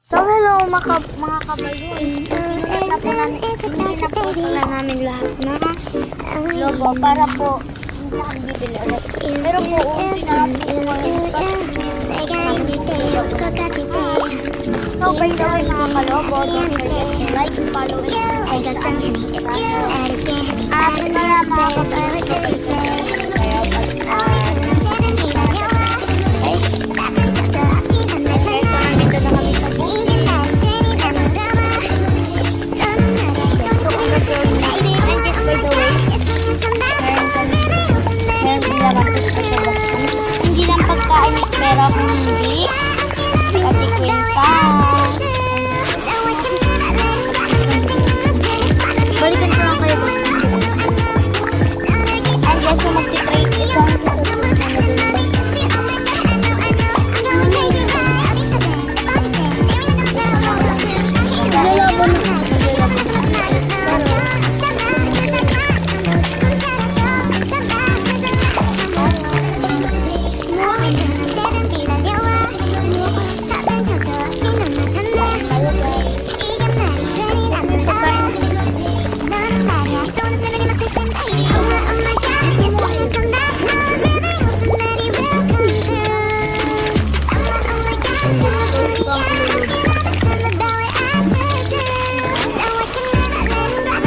So hello mga kabayon. Pinapuna namin lahat na logo para po hindi na kami bibili ulit. Pero po uusin na lang po So by the way mga kalobo, don't forget to like, follow, and subscribe. At kaya mga kabayon, hindi lang pagkain at pera kung hindi kasi kwenta. Balikan ko lang kayo. And guys, so magti-trade ito sa susunod na nabili. Nalalaban na.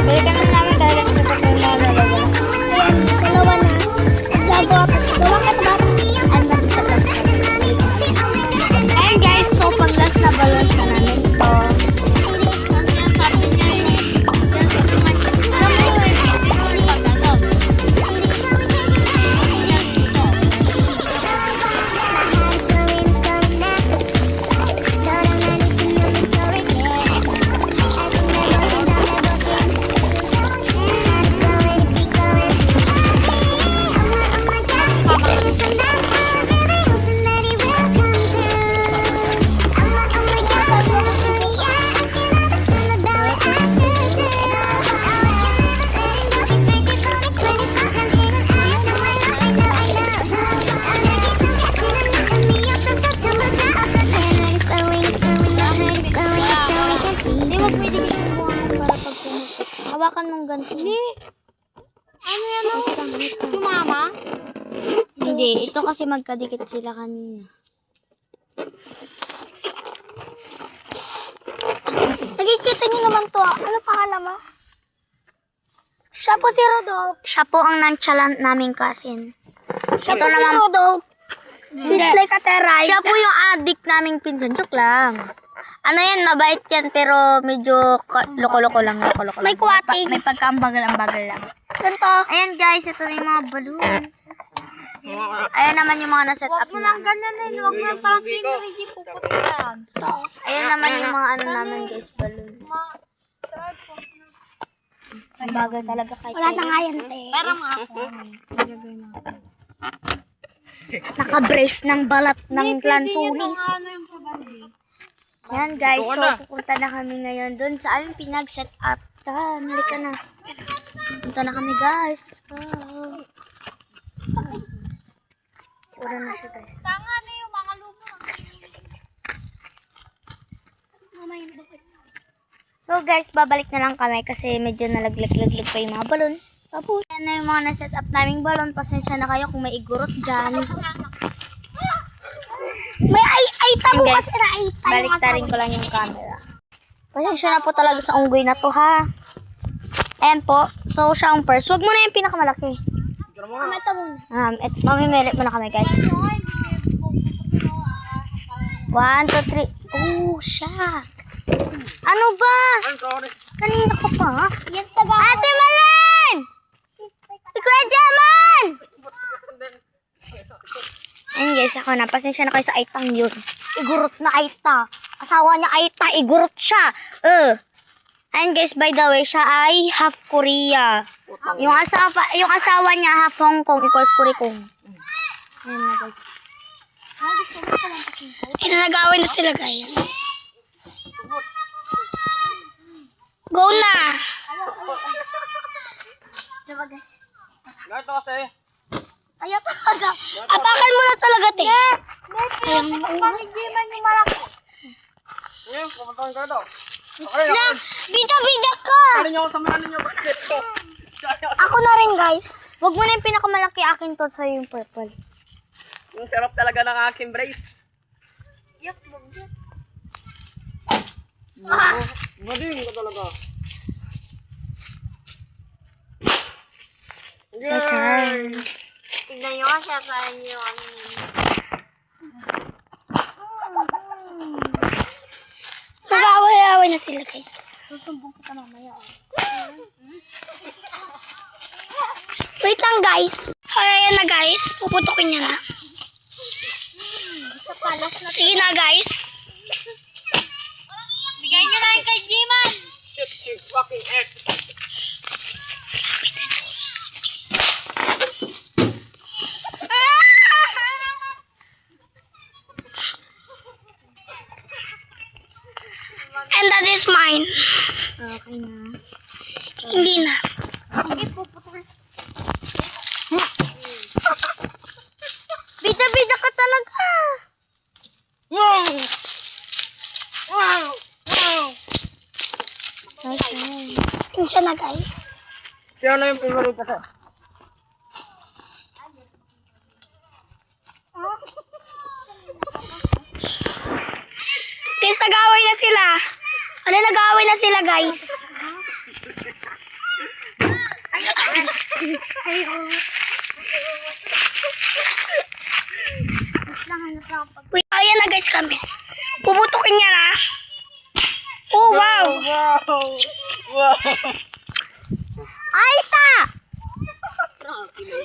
Balikan na namin talaga sa pagkakas na dalawa. Ayan, dalawa na. Lago, gawa ka na ba? Ayan guys, so pag last na balance na namin ito. Hawakan mong ganito. Hindi. Ano yan o? Sumama? Hindi, ito kasi magkadikit sila kanina. Nakikita niyo naman to. Ano pangalan mo? Siya po si Rodolph. Siya po ang nonchalant naming cousin. Ito naman Rodolph. She's like a teray. Siya po yung addict naming pinsan. Joke lang. Ano yan, mabait yan, pero medyo loko-loko lang. May kuwating. May pagkaambagal-ambagal lang. Ganito. Ayan guys, ito na yung mga balloons. Ayan naman yung mga naset up. Huwag mo lang ganyan eh. Huwag mo lang parang hindi puput yan. Ayan naman yung mga ano namin guys, balloons. Ang bagal talaga kay Wala na nga yan, te. Pero mga ako. Naka-brace ng balat ng lansunis. Ano yung kabandi? Yan guys, so pupunta na kami ngayon dun sa aming pinag-set up. Tara, halika na. Pupunta na kami guys. Pura na siya guys. Tanga na yung mga lupa. So guys, babalik na lang kami kasi medyo nalaglag-laglag pa yung mga balloons. Tapos, yan na yung mga na-set up naming balloon. Pasensya na kayo kung may igurot dyan. May aita mo kasi na aita. Baliktarin ko lang yung camera. Pasensya na po talaga sa unggoy na to ha. Ayan po. So, siya ang first. Huwag mo na yung pinakamalaki. Kameta mo. Mamimilit muna kami guys. 1, 2, 3. Oh, shock. Ano ba? Kanina ko pa. Yan taga. Ate Malan! Ikuya Jaman! Ayan guys, ako na. Pasensya na kayo sa aitang yun. Igurot na aita. Asawa niya aita, igurot siya. Ayan guys, by the way, siya ay half Korea. Yung asawa niya half Hong Kong equals Kurikong. Ayan na guys. Nagawin na sila guys. Go na! Diba guys? Ganito kasi. Ayaw talaga. Apakan mo na talaga, te. Ayaw mo na uwi. Pang-igiman yung malaki. Ayun, pumunta ka daw. Okay, Bida-bida ka! Sali niyo ako sa mga ninyo. Bakit? Ako na rin, guys. Wag mo na yung pinakamalaki akin to sa'yo yung purple. Ang sarap talaga ng aking brace. Yak, bagyan. Mading ka talaga. Turn. Tignan nyo kasi parang yung ano yun. Nag-away-away na sila, guys. Susumbong kita mamaya. Wait lang, guys. Ayan na, guys. Puputukin niya na. Sa palas na. Sige na, guys. Bigay nyo na yung kay G-Man. Shit, you fucking X. And that is mine. Okay na. Hindi na. Sige, puputol. Bida-bida ka talaga. Wow! Wow! Wow! Okay. Yun siya na, guys. Siya na yung favorite ka. Guys, nag-away na sila. Ano, nag-away na sila, guys. Wait, ayan na, guys, kami. Puputukin niya na. Oh, wow. Wow! Wow! Ay, ta!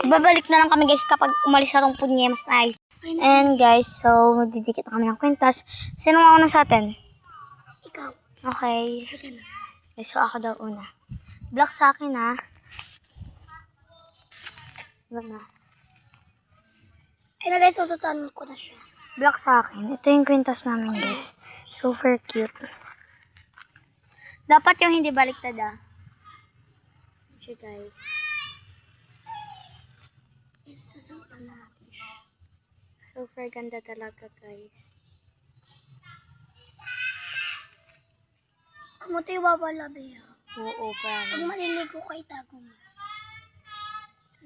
Babalik na lang kami, guys, kapag umalis na tong punyemas ay. And, guys, so, magdidikit na kami ng kwintas. Sino nga una sa atin? Ikaw. Okay. Okay, so ako daw una. Block sa akin, ha? Block na. Ayun na, guys, susutan ko na siya. Block sa akin. Ito yung kwintas namin, guys. Super cute. Dapat yung hindi baliktad, ah. Siya, guys. Susutan natin siya. Super ganda talaga, guys. Amo tayo babalabi, ha? Oo, parang. Pag maliligo ka, itago mo.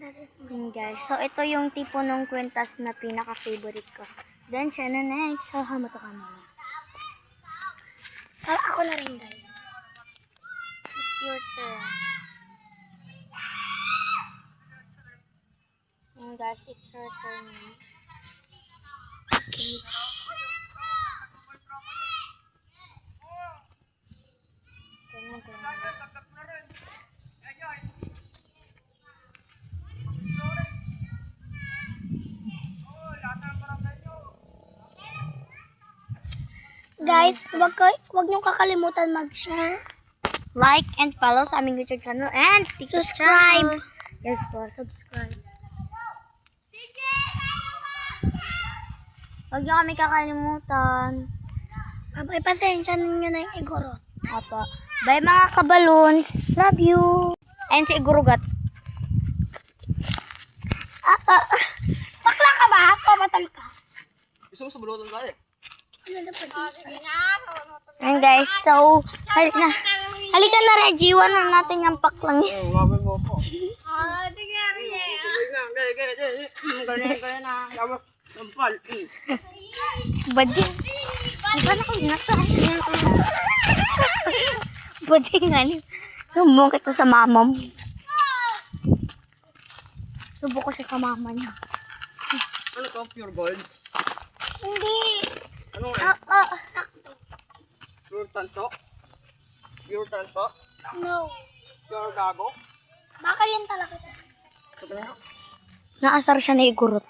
That is mine, guys. So, ito yung tipo ng kwintas na pinaka-favorite ko. Then, siya na next. So, hamato ka mo. So, ako na rin, guys. It's your turn. And guys, it's your turn now. Okay. Ito na, guys. Guys, wag niyo kakalimutan mag-share, like, and follow sa aming YouTube channel and TikTok channel. Yes po, subscribe. Wag niyo kami kakalimutan. Babay, pasensya ninyo na yung iguro. Opo. Bye mga kabaloons. Love you. And si Igurugat. Bakla ka ba? Papatal ka. Gusto mo sa bulutan tayo? Sige na. Ayan guys, so halika na Reggie, iwan na natin yung paklang yan. Mabay mo po. Sige na. Ganyan na. Yawa. Sampal. Bading. Iba na ko nasa. Bading nga niyo. Sumbong kita sa mama mo. Subo ko siya sa mama niya. Ano to? Pure gold? Hindi. Ano nga? Sakto. Pure tanso? Pure tanso? No. Pure gago? Bakal yan talaga. Sabi na. Naasar siya na igurot.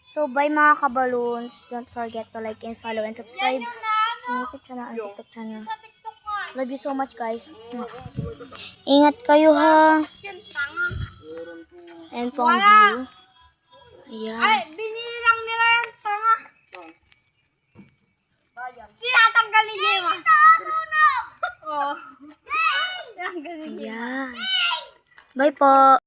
So, bye mga kabaloons. Don't forget to like and follow and subscribe. Ang YouTube channel and TikTok channel. Love you so much, guys. Ingat kayo, ha. And pang view. Ayan. Binili lang nila yan, tanga. Tinatanggal ni Jema. Oh. Ayan. Bye po.